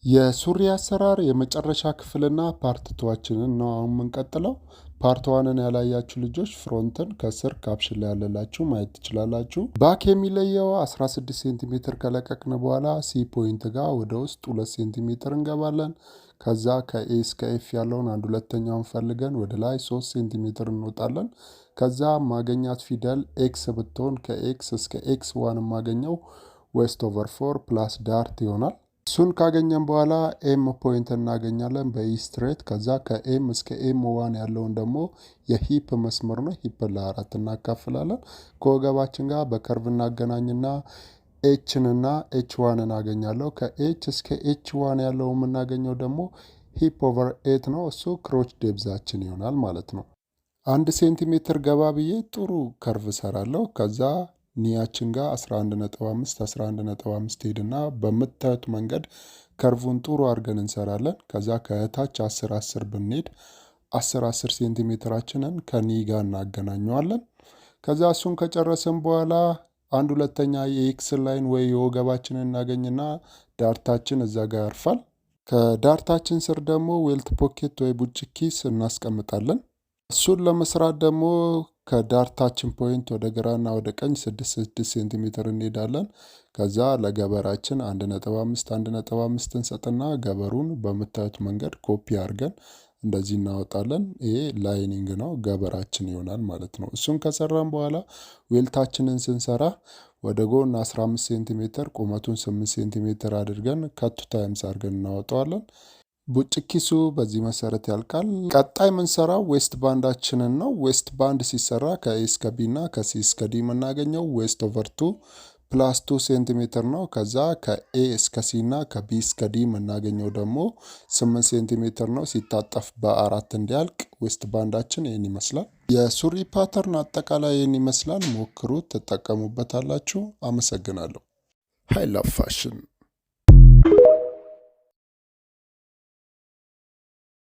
የሱሪ አሰራር የመጨረሻ ክፍልና ፓርት ቱዋችንን ነው አሁን የምንቀጥለው። ፓርት ዋንን ያላያችሁ ልጆች ፍሮንትን ከስር ካፕሽን ላይ ያለላችሁ ማየት ትችላላችሁ። ባክ የሚለየው 16 ሴንቲሜትር ከለቀቅን በኋላ ሲ ፖይንት ጋር ወደ ውስጥ 2 ሴንቲሜትር እንገባለን። ከዛ ከኤ እስከ ኤፍ ያለውን አንድ ሁለተኛውን ፈልገን ወደ ላይ 3 ሴንቲሜትር እንወጣለን። ከዛ ማገኛት ፊደል ኤክስ ብትሆን ከኤክስ እስከ ኤክስ ዋን ማገኘው ዌስት ኦቨር 4 ፕላስ ዳርት ይሆናል። እሱን ካገኘን በኋላ ኤም ፖይንት እናገኛለን በኢስትሬት። ከዛ ከኤም እስከ ኤም ዋን ያለውን ደግሞ የሂፕ መስመር ነው። ሂፕ ለአራት እናካፍላለን። ከወገባችን ጋር በከርቭ እናገናኝና ኤችንና ኤች ዋን እናገኛለሁ። ከኤች እስከ ኤች ዋን ያለው የምናገኘው ደግሞ ሂፕ ኦቨር ኤት ነው። እሱ ክሮች ዴብዛችን ይሆናል ማለት ነው። 1 ሴንቲሜትር ገባ ብዬ ጥሩ ከርቭ ሰራለሁ። ከዛ ኒያችን ጋር 11.5 11.5 ሄድና በምታዩት መንገድ ከርቭን ጥሩ አድርገን እንሰራለን። ከዛ ከታች 10 10 ብንሄድ 10 10 ሴንቲሜትራችንን ከኒ ጋር እናገናኘዋለን። ከዛ እሱን ከጨረስን በኋላ አንድ ሁለተኛ የኤክስ ላይን ወይ የወገባችንን እናገኝና ዳርታችን እዛ ጋር ያርፋል። ከዳርታችን ስር ደግሞ ዌልት ፖኬት ወይ ቡጭ ኪስ እናስቀምጣለን። እሱን ለመስራት ደግሞ ከዳርታችን ፖይንት ወደ ግራና ወደ ቀኝ 6 ሴንቲሜትር እንሄዳለን። ከዛ ለገበራችን 1.5 1.5 እንሰጥና ገበሩን በምታዩት መንገድ ኮፒ አድርገን እንደዚህ እናወጣለን። ይሄ ላይኒንግ ነው፣ ገበራችን ይሆናል ማለት ነው። እሱን ከሰራን በኋላ ዌልታችንን ስንሰራ ወደ ጎን 15 ሴንቲሜትር ቁመቱን 8 ሴንቲሜትር አድርገን ከቱ ታይምስ አድርገን እናወጣዋለን። ቡጭ ኪሱ በዚህ መሰረት ያልቃል። ቀጣይ የምንሰራው ዌስት ባንዳችንን ነው። ዌስት ባንድ ሲሰራ ከኤ እስከ ቢ እና ከሲ እስከ ዲ የምናገኘው ዌስት ኦቨር 2 ፕላስ 2 ሴንቲሜትር ነው። ከዛ ከኤ እስከ ሲ እና ከቢ እስከ ዲ የምናገኘው ደግሞ 8 ሴንቲሜትር ነው። ሲታጠፍ በ4 እንዲያልቅ ዌስት ባንዳችን ይህን ይመስላል። የሱሪ ፓተርን አጠቃላይ ይህን ይመስላል። ሞክሩት፣ ትጠቀሙበታላችሁ። አመሰግናለሁ። ሃይ ላቭ ፋሽን።